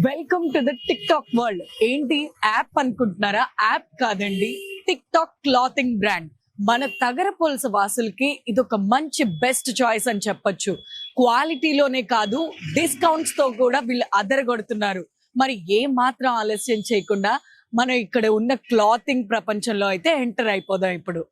Welcome to the tick talk world. ఏంటి app అనుకుంటున్నారా? App కాదండి, టిక్ టాక్ క్లాతింగ్ బ్రాండ్. మన తగరపొలస వాసులకి ఇదొక మంచి బెస్ట్ చాయిస్ అని చెప్పొచ్చు. క్వాలిటీలోనే కాదు, డిస్కౌంట్స్ తో కూడా వీళ్ళు అదరగొడుతున్నారు. మరి ఏ మాత్రం ఆలస్యం చేయకుండా మనం ఇక్కడ ఉన్న క్లాతింగ్ ప్రపంచంలో అయితే ఎంటర్ అయిపోదాం ఇప్పుడు.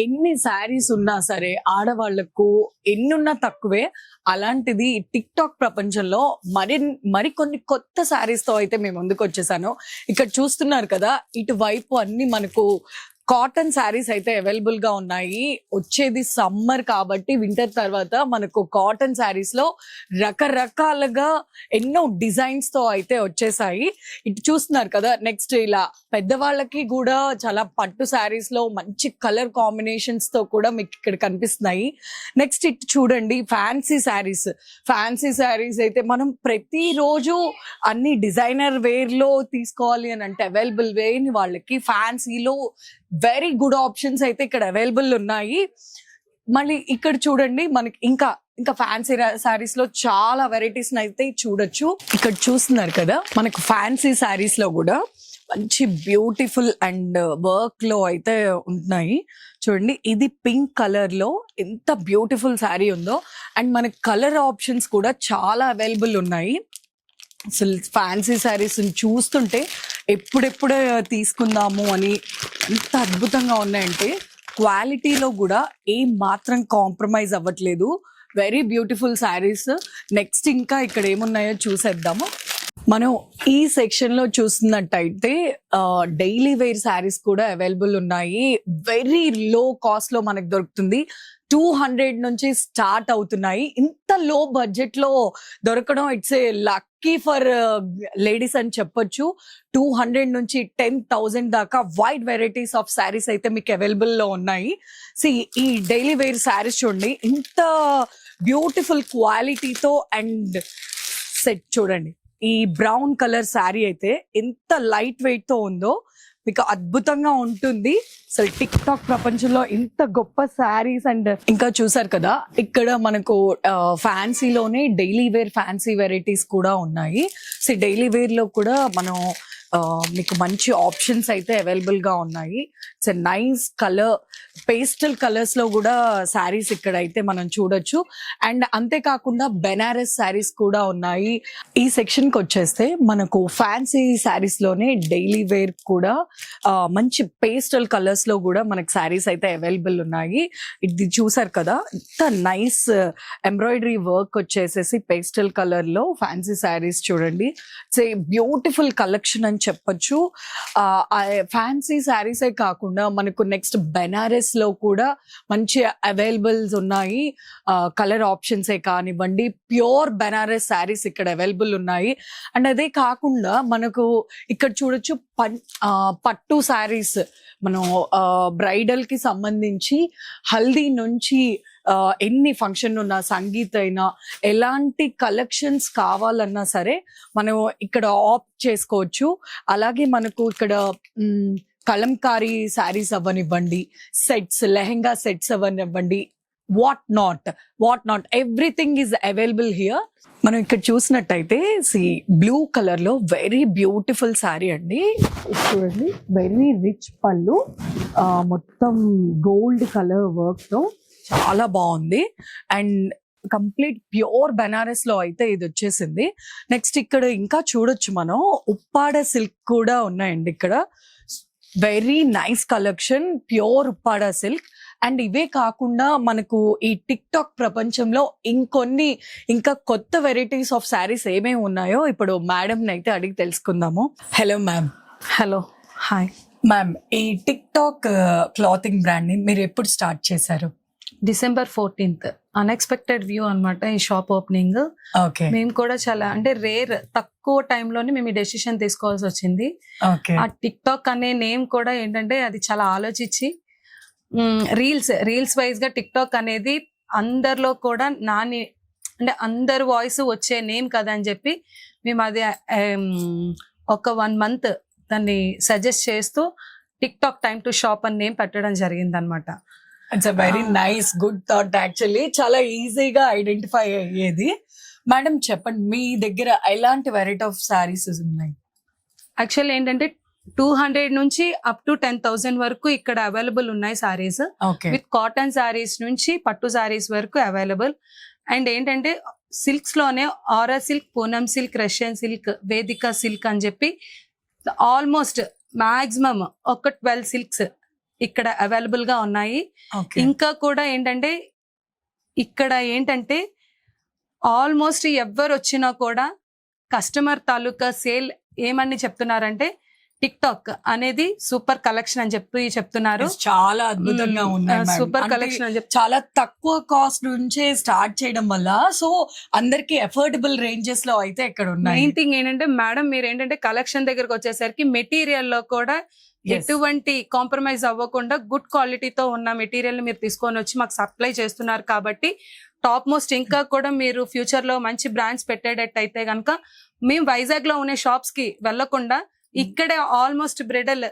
ఎన్ని శారీస్ ఉన్నా సరే ఆడవాళ్లకు ఎన్నున్నా తక్కువే. అలాంటిది టిక్ టాక్ ప్రపంచంలో మరికొన్ని కొత్త శారీస్ తో అయితే మేము ముందుకు వచ్చేసాను. ఇక్కడ చూస్తున్నారు కదా, ఇటువైపు అన్ని మనకు కాటన్ శారీస్ అయితే అవైలబుల్ గా ఉన్నాయి. వచ్చేది సమ్మర్ కాబట్టి వింటర్ తర్వాత మనకు కాటన్ శారీస్ లో రకరకాలుగా ఎన్నో డిజైన్స్ తో అయితే వచ్చేసాయి. ఇటు చూస్తున్నారు కదా, నెక్స్ట్ ఇలా పెద్దవాళ్ళకి కూడా చాలా పట్టు శారీస్ లో మంచి కలర్ కాంబినేషన్స్ తో కూడా మీకు ఇక్కడ కనిపిస్తున్నాయి. నెక్స్ట్ ఇటు చూడండి, ఫ్యాన్సీ శారీస్ అయితే మనం ప్రతిరోజు అన్ని డిజైనర్ వేర్ లో తీసుకోవాలి అని అంటే అవైలబుల్ వేని వాళ్ళకి ఫ్యాన్సీలో వెరీ గుడ్ ఆప్షన్స్ అయితే ఇక్కడ అవైలబుల్ ఉన్నాయి. మళ్ళీ ఇక్కడ చూడండి, మనకి ఇంకా ఫ్యాన్సీ శారీస్ లో చాలా వెరైటీస్ అయితే చూడొచ్చు. ఇక్కడ చూస్తున్నారు కదా, మనకు ఫ్యాన్సీ శారీస్ లో కూడా మంచి బ్యూటిఫుల్ అండ్ వర్క్ లో అయితే ఉంటున్నాయి. చూడండి, ఇది పింక్ కలర్ లో ఎంత బ్యూటిఫుల్ శారీ ఉందో. అండ్ మనకి కలర్ ఆప్షన్స్ కూడా చాలా అవైలబుల్ ఉన్నాయి. అసలు ఫ్యాన్సీ శారీస్ చూస్తుంటే ఎప్పుడెప్పుడే తీసుకుందాము అని ఎంత అద్భుతంగా ఉన్నాయంటే, క్వాలిటీలో కూడా ఏం మాత్రం కాంప్రమైజ్ అవ్వట్లేదు. Very beautiful saris. నెక్స్ట్ ఇంకా ఇక్కడ ఏమున్నాయో చూసేద్దాము. మనం ఈ సెక్షన్ లో చూస్తున్నట్టయితే డైలీ వేర్ శారీస్ కూడా అవైలబుల్ ఉన్నాయి. వెరీ లో కాస్ట్ లో మనకు దొరుకుతుంది. 200 నుంచి స్టార్ట్ అవుతున్నాయి. ఇంత లో బడ్జెట్ లో దొరకడం it's a lucky for ladies అని చెప్పొచ్చు. 200 నుంచి 10,000 దాకా వైడ్ వెరైటీస్ ఆఫ్ శారీస్ అయితే మీకు అవైలబుల్ లో ఉన్నాయి. ఈ డైలీ వేర్ శారీస్ చూడండి, ఇంత బ్యూటిఫుల్ క్వాలిటీతో. అండ్ సెట్ చూడండి, ఈ బ్రౌన్ కలర్ శారీ అయితే ఎంత లైట్ వెయిట్ తో ఉందో, మీకు అద్భుతంగా ఉంటుంది. అసలు టిక్ టాక్ ప్రపంచంలో ఇంత గొప్ప శారీస్. అండ్ ఇంకా చూసారు కదా, ఇక్కడ మనకు ఫ్యాన్సీలోనే డైలీ వేర్ ఫ్యాన్సీ వెరైటీస్ కూడా ఉన్నాయి. డైలీ వేర్ లో కూడా మనం మీకు మంచి ఆప్షన్స్ అయితే అవైలబుల్ గా ఉన్నాయి. It's nice colour, pastel colours లో కూడా శారీస్ ఇక్కడ అయితే మనం చూడొచ్చు. అండ్ అంతేకాకుండా బెనారస్ శారీస్ కూడా ఉన్నాయి. ఈ సెక్షన్ కి వచ్చేస్తే మనకు ఫ్యాన్సీ శారీస్ లోనే డైలీ వేర్ కూడా మంచి పేస్టల్ కలర్స్ లో కూడా మనకు శారీస్ అయితే అవైలబుల్ ఉన్నాయి. ఇది చూసారు కదా, ఇంత నైస్ ఎంబ్రాయిడరీ వర్క్ వచ్చేసేసి పేస్టల్ కలర్ లో ఫ్యాన్సీ శారీస్ చూడండి. ఇట్స్ ఏ బ్యూటిఫుల్ కలెక్షన్ అని చెప్పొచ్చు. ఫ్యాన్సీ శారీసే కాకుండా మనకు నెక్స్ట్ బెనారస్ లో కూడా మంచి అవైలబుల్స్ ఉన్నాయి. కలర్ ఆప్షన్సే కానివ్వండి, ప్యూర్ బెనారస్ శారీస్ ఇక్కడ అవైలబుల్ ఉన్నాయి. అండ్ అదే కాకుండా మనకు ఇక్కడ చూడొచ్చు పట్టు శారీస్. మనం బ్రైడల్ కి సంబంధించి హల్దీ నుంచి ఎన్ని ఫంక్షన్ ఉన్నా, సంగీత్ అయినా, ఎలాంటి కలెక్షన్స్ కావాలన్నా సరే మనం ఇక్కడ ఆప్ట్ చేసుకోవచ్చు. అలాగే మనకు ఇక్కడ కలంకారీ శారీస్ అవ్వనివ్వండి, సెట్స్, లెహెంగా సెట్స్ అవ్వనివ్వండి, what not everything is available here. మనం ఇక్కడ చూసినట్టయితే బ్లూ కలర్ లో వెరీ బ్యూటిఫుల్ శారీ అండి. చూడండి, వెరీ రిచ్ పళ్ళు, మొత్తం గోల్డ్ కలర్ వర్క్ తో చాలా బాగుంది. అండ్ కంప్లీట్ ప్యూర్ బెనారస్ లో అయితే ఇది వచ్చేసింది. నెక్స్ట్ ఇక్కడ ఇంకా చూడొచ్చు మనం ఉప్పాడ సిల్క్ కూడా ఉన్నాయండి. ఇక్కడ very nice collection, pure Uppada silk. And ఇవే కాకుండా మనకు ఈ టిక్ టాక్ ప్రపంచంలో ఇంకా కొత్త వెరైటీస్ ఆఫ్ శారీస్ ఏమేమి ఉన్నాయో ఇప్పుడు మేడం అయితే అడిగి తెలుసుకుందాము. Hello ma'am. Hello, hi ma'am. ఈ టిక్ టాక్ క్లాతింగ్ బ్రాండ్ ని మీరు ఎప్పుడు స్టార్ట్ చేశారు? December 14th అన్ఎక్స్పెక్టెడ్ వ్యూ అనమాట ఈ షాప్ ఓపెనింగ్. మేము కూడా చాలా అంటే తక్కువ టైంలోనే మేము ఈ డెసిషన్ తీసుకోవాల్సి వచ్చింది. ఆ టిక్ టాక్ అనే నేమ్ కూడా ఏంటంటే అది చాలా ఆలోచించి రీల్స్ వైజ్ గా టిక్ టాక్ అనేది అందరిలో కూడా అంటే అందరు వాయిస్ వచ్చే నేమ్ కదా అని చెప్పి మేము అది ఒక 1 month దాన్ని సజెస్ట్ చేస్తూ tick Tok time to shop అని నేమ్ పెట్టడం జరిగింది అనమాట. It's a very nice good thought actually. చాలా ఈజీగా ఐడెంటిఫై అయ్యేది. మేడం చెప్పండి, మీ దగ్గర ఎలాంటి వెరైటీ ఆఫ్ సారీస్ ఉన్నాయి? యాక్చువల్ ఏంటంటే 200 నుంచి అప్ టు 10,000 వరకు ఇక్కడ అవైలబుల్ ఉన్నాయి సారీస్. విత్ కాటన్ సారీస్ నుంచి పట్టు సారీస్ వరకు అవైలబుల్. అండ్ ఏంటంటే సిల్క్స్ లోనే ఆరా silk, Poonam silk, Russian silk, Vedika silk అని చెప్పి ఆల్మోస్ట్ మాక్సిమం ఒక 12 సిల్క్స్ ఇక్కడ అవైలబుల్ గా ఉన్నాయి. ఇంకా కూడా ఏంటంటే ఆల్మోస్ట్ ఎవరు వచ్చినా కూడా కస్టమర్ తాలూకా సేల్ ఏమని చెప్తున్నారంటే టిక్ టాక్ అనేది సూపర్ కలెక్షన్ అని చెప్పి చెప్తున్నారు. చాలా అద్భుతంగా ఉన్నాయి, సూపర్ కలెక్షన్ అని చెప్పి చాలా తక్కువ కాస్ట్ నుంచే స్టార్ట్ చేయడం వల్ల సో అందరికి అఫోర్డబుల్ రేంజెస్ లో అయితే ఇక్కడ ఉన్నాయి. మెయిన్ థింగ్ ఏంటంటే మేడం మీరు ఏంటంటే కలెక్షన్ దగ్గరకు వచ్చేసరికి మెటీరియల్ లో కూడా ఎటువంటి కాంప్రమైజ్ అవ్వకుండా గుడ్ క్వాలిటీతో ఉన్న మెటీరియల్ మీరు తీసుకొని వచ్చి మాకు సప్లై చేస్తున్నారు కాబట్టి టాప్ మోస్ట్ ఇంకా కూడా మీరు ఫ్యూచర్ లో మంచి బ్రాండ్స్ పెట్టేటట్టు అయితే కనుక మేము వైజాగ్ లో ఉన్న షాప్స్ కి వెళ్లకుండా ఇక్కడే ఆల్మోస్ట్ బ్రైడల్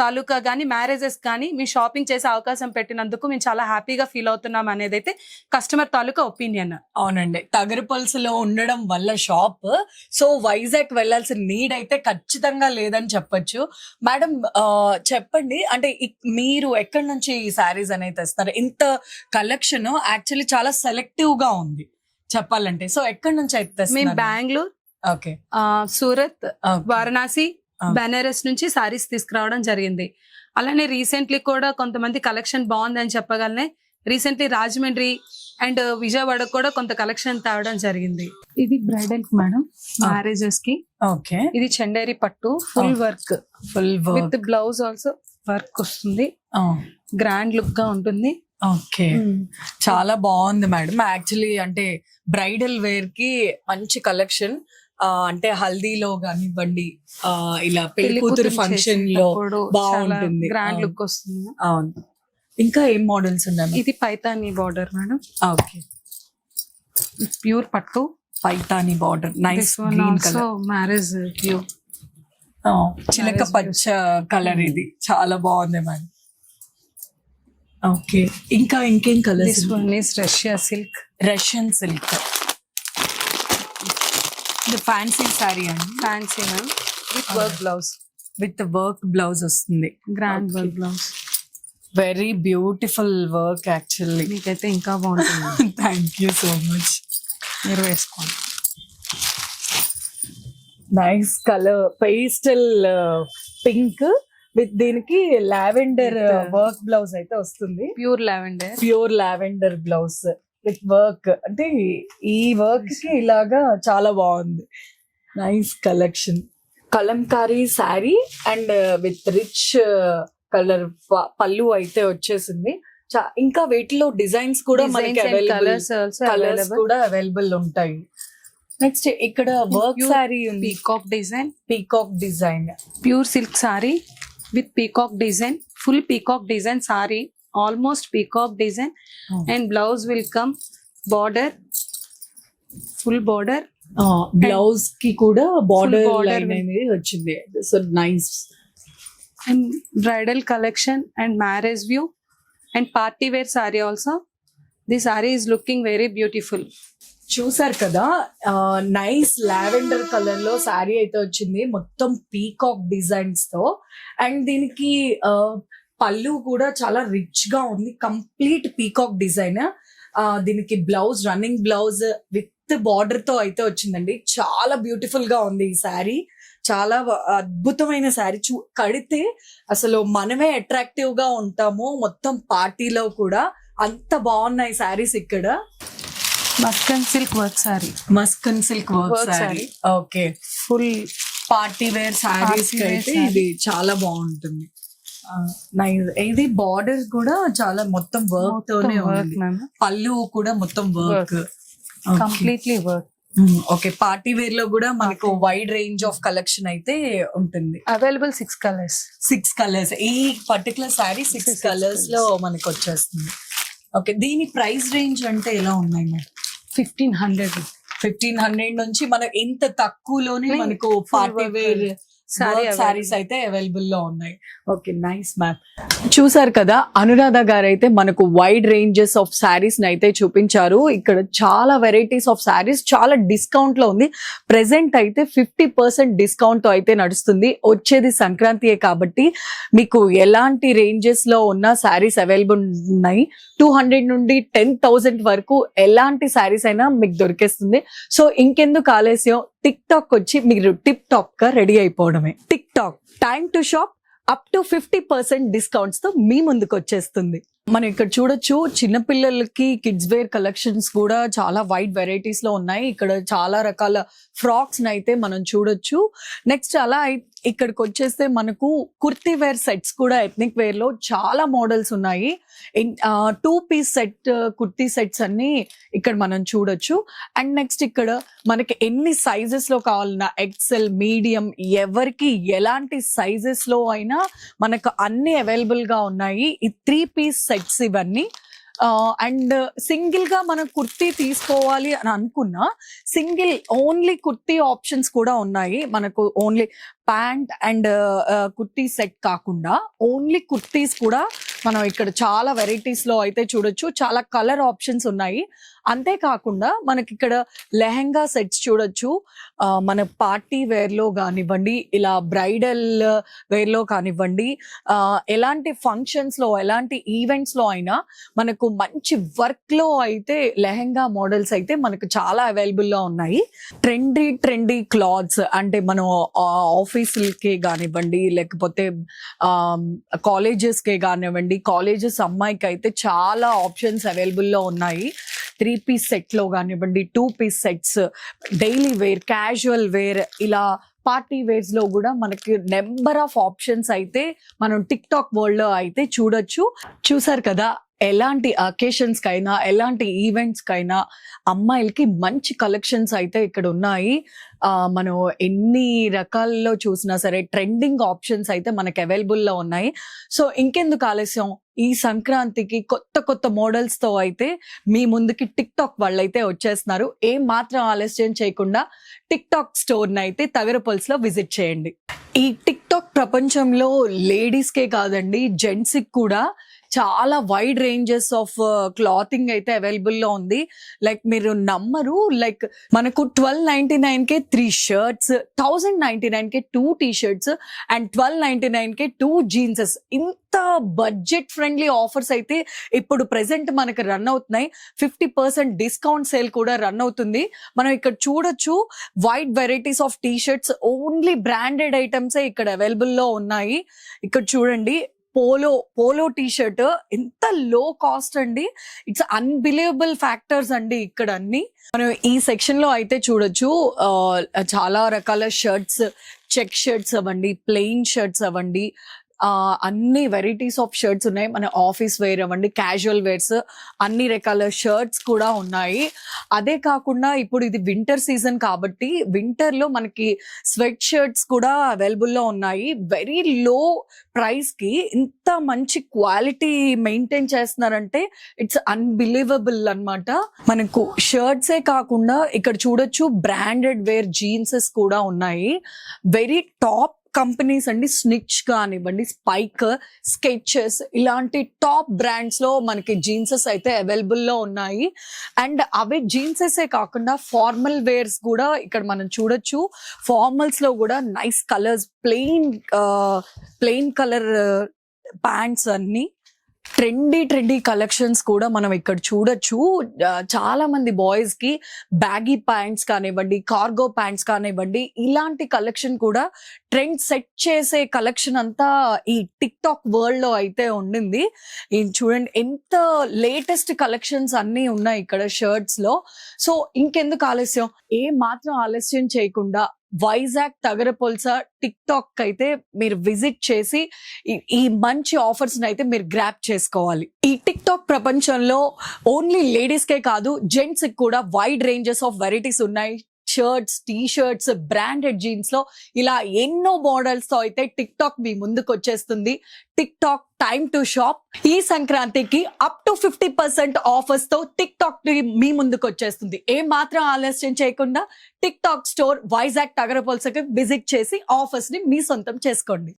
తాలూకా గానీ మ్యారేజెస్ కానీ మీ షాపింగ్ చేసే అవకాశం పెట్టినందుకు మేము చాలా హ్యాపీగా ఫీల్ అవుతున్నాం అనేది అయితే కస్టమర్ తాలూకా ఒపీనియన్. అవునండి, తగరపల్సులో ఉండడం వల్ల షాప్ సో వైజాగ్ వెళ్లాల్సిన నీడ్ అయితే ఖచ్చితంగా లేదని చెప్పొచ్చు. మేడం చెప్పండి, అంటే మీరు ఎక్కడి నుంచి ఈ శారీస్ అనేది తెస్తారు? ఇంత కలెక్షన్ యాక్చువల్లీ చాలా సెలెక్టివ్ గా ఉంది చెప్పాలంటే. సో ఎక్కడి నుంచి అయితే తెస్తారు? మేము బెంగళూరు, సూరత్, వారణాసి, బెనారస్ నుంచి సారీస్ తీసుకురావడం జరిగింది. అలానే రీసెంట్లీ కూడా కొంతమంది కలెక్షన్ బాగుందని చెప్పగలనే రీసెంట్లీ రాజమండ్రి అండ్ విజయవాడ కూడా కొంత కలెక్షన్ తేవడం జరిగింది. ఇది బ్రైడల్ మేడం, మ్యారేజెస్ కి. ఓకే, ఇది చందేరి పట్టు full work with blouse also work వస్తుంది. గ్రాండ్ లుక్ గా ఉంటుంది. ఓకే, చాలా బాగుంది మేడం. యాక్చువల్లీ అంటే బ్రైడల్ వేర్ కి మంచి కలెక్షన్. అంటే హల్దీలో కానివ్వండి, ఇలా పెళ్లి కూతురు ఫంక్షన్ లో బాగుంటుంది, గ్రాండ్ లుక్ వస్తుంది. అవును. ఇంకా ఏం మోడల్స్ ఉన్నాయి? ఇది Paithani border madam. Okay, pure పట్టు Paithani border, nice green colour, marriage view, చిలక పచ్చ కలర్. ఇది చాలా బాగుంది మేడం. ఓకే, ఇంకా ఇంకేం colours? Russia silk, Russian silk, fancy sari అండి. Fancy ma'am with work blouse, with work blouse వస్తుంది. Grand work blouse, very beautiful work actually. మీకైతే ఇంకా బాగుంటుంది. Thank you so much. మీరు వేసుకోండి. Nice colour, pastel pink with దీనికి లావెండర్ వర్క్ బ్లౌజ్ అయితే వస్తుంది. Pure lavender blouse with work. అంటే ఈ వర్క్ కి ఇలాగా చాలా బాగుంది. Nice collection. Kalamkari sari and with rich colour పళ్ళు అయితే వచ్చేసింది. ఇంకా వీటిలో డిజైన్స్ కూడా మనకి కలర్స్ కూడా అవైలబుల్ ఉంటాయి. నెక్స్ట్ ఇక్కడ వర్క్ శారీ ఉంది, peacock design pure silk sari with peacock design, full peacock design sari, almost peacock design. And blouse will come border, full border, blouse కి కూడా బార్డర్ లైన్ అనేది వచ్చింది. So nice. And bridal collection and marriage view and party wear sari also. The sari is looking very beautiful. చూసారు కదా, nice lavender colour లో శారీ అయితే వచ్చింది, మొత్తం పీకాక్ డిజైన్స్ తో. అండ్ దీనికి పళ్ళు కూడా చాలా రిచ్ గా ఉంది, కంప్లీట్ పీకాక్ డిజైన్. దీనికి blouse, running blouse with border తో అయితే వచ్చిందండి. చాలా బ్యూటిఫుల్ గా ఉంది ఈ శారీ. చాలా అద్భుతమైన శారీ. కడితే అసలు మనమే అట్రాక్టివ్ గా ఉంటాము మొత్తం పార్టీలో కూడా. అంత బాగున్నాయి శారీస్ ఇక్కడ. Muskan silk work sari. Okay, full party wear saris అయితే ఇది చాలా బాగుంటుంది. నైస్. ఇది బార్డర్ కూడా చాలా మొత్తం వర్క్ తోనే ఉంది. పళ్ళు కూడా మొత్తం work, completely work. Okay, party wear లో కూడా మనకు వైడ్ రేంజ్ ఆఫ్ కలెక్షన్ అయితే ఉంటుంది. Available 6 colours. ఈ పర్టికులర్ శారీ 6 కలర్స్ లో మనకు వచ్చేస్తుంది. ఓకే, దీని ప్రైస్ రేంజ్ అంటే ఎలా ఉన్నాయి మేడం? 1500. 1500 నుంచి మనకు ఇంత తక్కువలోనే మనకు పార్టీ వేర్ సారీస్ అయితే అవైలబుల్ లో ఉన్నాయి. Okay, nice ma'am. చూసారు కదా, అనురాధ గారు అయితే మనకు వైడ్ రేంజెస్ ఆఫ్ సారీస్ అయితే చూపించారు. ఇక్కడ చాలా వెరైటీస్ ఆఫ్ సారీస్ చాలా డిస్కౌంట్ లో ఉంది. ప్రెసెంట్ అయితే 50% డిస్కౌంట్ తో అయితే నడుస్తుంది. వచ్చేది సంక్రాంతియే కాబట్టి మీకు ఎలాంటి రేంజెస్ లో ఉన్న సారీస్ అవైలబుల్ ఉన్నాయి. 200 నుండి 10,000 వరకు ఎలాంటి సారీస్ అయినా మీకు దొరికేస్తుంది. సో ఇంకెందుకు ఆలస్యం, టిక్ టాక్ వచ్చి మీరు టిప్ టాప్ గా రెడీ అయిపోవడమే. Tik Tok time to shop up to 50% discounts తో మీ ముందుకు వచ్చేస్తుంది. మనం ఇక్కడ చూడొచ్చు, చిన్నపిల్లలకి కిడ్స్ వేర్ కలెక్షన్స్ కూడా చాలా వైడ్ వెరైటీస్ లో ఉన్నాయి. ఇక్కడ చాలా రకాల ఫ్రాక్స్ అయితే మనం చూడొచ్చు. నెక్స్ట్ అలా ఇక్కడికి వచ్చేస్తే మనకు కుర్తీ వేర్ సెట్స్ కూడా ఎథ్నిక్ వేర్ లో చాలా మోడల్స్ ఉన్నాయి. 2 పీస్ సెట్ కుర్తీ సెట్స్ అన్ని ఇక్కడ మనం చూడొచ్చు. అండ్ నెక్స్ట్ ఇక్కడ మనకి ఎన్ని సైజెస్ లో కావాలన్నా ఎక్సెల్, మీడియం, ఎవరికి ఎలాంటి సైజెస్ లో అయినా మనకు అన్ని అవైలబుల్ గా ఉన్నాయి. ఈ 3 పీస్ సెట్స్ ఇవన్నీ. అండ్ సింగిల్ గా మనం కుర్తీ తీసుకోవాలి అని అనుకున్నా సింగిల్ ఓన్లీ కుర్తీ ఆప్షన్స్ కూడా ఉన్నాయి. మనకు only pant and kurti set కాకుండా ఓన్లీ కుర్తీస్ కూడా మనం ఇక్కడ చాలా వెరైటీస్ లో అయితే చూడొచ్చు. చాలా కలర్ ఆప్షన్స్ ఉన్నాయి. అంతేకాకుండా మనకి ఇక్కడ లెహెంగా సెట్స్ చూడొచ్చు. మన పార్టీ వేర్ లో కానివ్వండి, ఇలా బ్రైడల్ వేర్ లో కానివ్వండి, ఎలాంటి ఫంక్షన్స్ లో ఎలాంటి ఈవెంట్స్ లో అయినా మనకు మంచి వర్క్ లో అయితే లెహెంగా మోడల్స్ అయితే మనకు చాలా అవైలబుల్ లో ఉన్నాయి. ట్రెండీ క్లాత్స్ అంటే మనం ఆఫీసులకి కానివ్వండి, లేకపోతే కాలేజెస్ కి కానివ్వండి, కాలేజెస్ అమ్మాయికి అయితే చాలా ఆప్షన్స్ అవైలబుల్ లో ఉన్నాయి. 3 పీస్ సెట్ లో కానివ్వండి, 2 piece sets, daily wear, casual wear, ఇలా పార్టీ వేర్స్ లో కూడా మనకి నెంబర్ ఆఫ్ ఆప్షన్స్ అయితే మనం టిక్ టాక్ వరల్డ్ లో అయితే చూడొచ్చు. చూసారు కదా, ఎలాంటి అకేషన్స్ కైనా ఎలాంటి ఈవెంట్స్ కైనా అమ్మాయిలకి మంచి కలెక్షన్స్ అయితే ఇక్కడ ఉన్నాయి. మనం ఎన్ని రకాల్లో చూసినా సరే ట్రెండింగ్ ఆప్షన్స్ అయితే మనకు అవైలబుల్ లో ఉన్నాయి. సో ఇంకెందుకు ఆలస్యం, ఈ సంక్రాంతికి కొత్త మోడల్స్ తో అయితే మీ ముందుకి టిక్ టాక్ వాళ్ళైతే వచ్చేస్తున్నారు. ఏం మాత్రం ఆలస్యం చేయకుండా టిక్ టాక్ స్టోర్ ని అయితే తగరపల్స్ లో విజిట్ చేయండి. ఈ టిక్ టాక్ ప్రపంచంలో లేడీస్ కే కాదండి, జెంట్స్ కి కూడా చాలా వైడ్ రేంజెస్ ఆఫ్ క్లాతింగ్ అయితే అవైలబుల్ లో ఉంది. లైక్ మీరు నమ్మరు, లైక్ మనకు 1299 కే 3 shirts, 1099 K 2 T shirts and 1299 కే 2 జీన్సెస్. ఇంత బడ్జెట్ ఫ్రెండ్లీ ఆఫర్స్ అయితే ఇప్పుడు ప్రెసెంట్ మనకు రన్ అవుతున్నాయి. 50% డిస్కౌంట్ సేల్ కూడా రన్ అవుతుంది. మనం ఇక్కడ చూడొచ్చు, wide varieties of T shirts, only branded items ఇక్కడ అవైలబుల్ లో ఉన్నాయి. ఇక్కడ చూడండి, పోలో టీ షర్ట్ ఎంత లో కాస్ట్ అండి. ఇట్స్ అన్బిలీవబుల్ ఫ్యాక్టర్స్ అండి ఇక్కడ అన్ని. మనం ఈ సెక్షన్ లో అయితే చూడొచ్చు, చాలా రకాల షర్ట్స్, చెక్ షర్ట్స్ అవ్వండి, ప్లెయిన్ షర్ట్స్ అవ్వండి, అన్ని వెరైటీస్ ఆఫ్ షర్ట్స్ ఉన్నాయి. మన ఆఫీస్ వేర్ అవ్వండి, క్యాజువల్ వేర్స్, అన్ని రకాల షర్ట్స్ కూడా ఉన్నాయి. అదే కాకుండా ఇప్పుడు ఇది వింటర్ సీజన్ కాబట్టి వింటర్ లో మనకి స్వెట్ షర్ట్స్ కూడా అవైలబుల్ లో ఉన్నాయి. వెరీ లో ప్రైస్ కి ఇంత మంచి క్వాలిటీ మెయింటైన్ చేస్తున్నారంటే ఇట్స్ అన్బిలీవబుల్ అన్నమాట. మనకు షర్ట్సే కాకుండా ఇక్కడ చూడొచ్చు బ్రాండెడ్ వేర్ జీన్సెస్ కూడా ఉన్నాయి. వెరీ టాప్ కంపెనీస్ అండి, స్నిచ్ కానివ్వండి, స్పైక్, స్కెచెస్, ఇలాంటి టాప్ బ్రాండ్స్ లో మనకి జీన్సెస్ అయితే అవైలబుల్ లో ఉన్నాయి. అండ్ అవే జీన్సెసే కాకుండా ఫార్మల్ వేర్స్ కూడా ఇక్కడ మనం చూడొచ్చు. ఫార్మల్స్ లో కూడా nice colours, plain colour pants, అన్ని ట్రెండీ కలెక్షన్స్ కూడా మనం ఇక్కడ చూడొచ్చు. చాలా మంది బాయ్స్ కి బ్యాగీ ప్యాంట్స్ కానివ్వండి, కార్గో ప్యాంట్స్ కానివ్వండి, ఇలాంటి కలెక్షన్ కూడా ట్రెండ్ సెట్ చేసే కలెక్షన్ అంతా ఈ టిక్ టాక్ వరల్డ్ లో అయితే ఉండింది. చూడండి ఎంత లేటెస్ట్ కలెక్షన్స్ అన్ని ఉన్నాయి ఇక్కడ షర్ట్స్ లో. సో ఇంకెందుకు ఆలస్యం, ఏ మాత్రం ఆలస్యం చేయకుండా వైజాగ్ తగరపొల్స టిక్ టాక్ అయితే మీరు విజిట్ చేసి ఈ మంచి ఆఫర్స్ అయితే మీరు గ్రాప్ చేసుకోవాలి. ఈ టిక్ టాక్ ప్రపంచంలో ఓన్లీ లేడీస్ కే కాదు, జెంట్స్ కి కూడా వైడ్ రేంజెస్ ఆఫ్ వెరైటీస్ ఉన్నాయి. Shirts, T shirts, branded jeans లో ఇలా ఎన్నో మోడల్స్ తో అయితే టిక్ టాక్ మీ ముందుకు వచ్చేస్తుంది. Tik Tok time to shop. ఈ సంక్రాంతికి అప్ టు 50% ఆఫర్స్ తో టిక్ టాక్ మీ ముందుకు వచ్చేస్తుంది. ఏం మాత్రం ఆలస్యం చేయకుండా టిక్ టాక్ స్టోర్ వైజాగ్ టగరపల్సకి విజిట్ చేసి ఆఫర్స్ ని మీ సొంతం చేసుకోండి.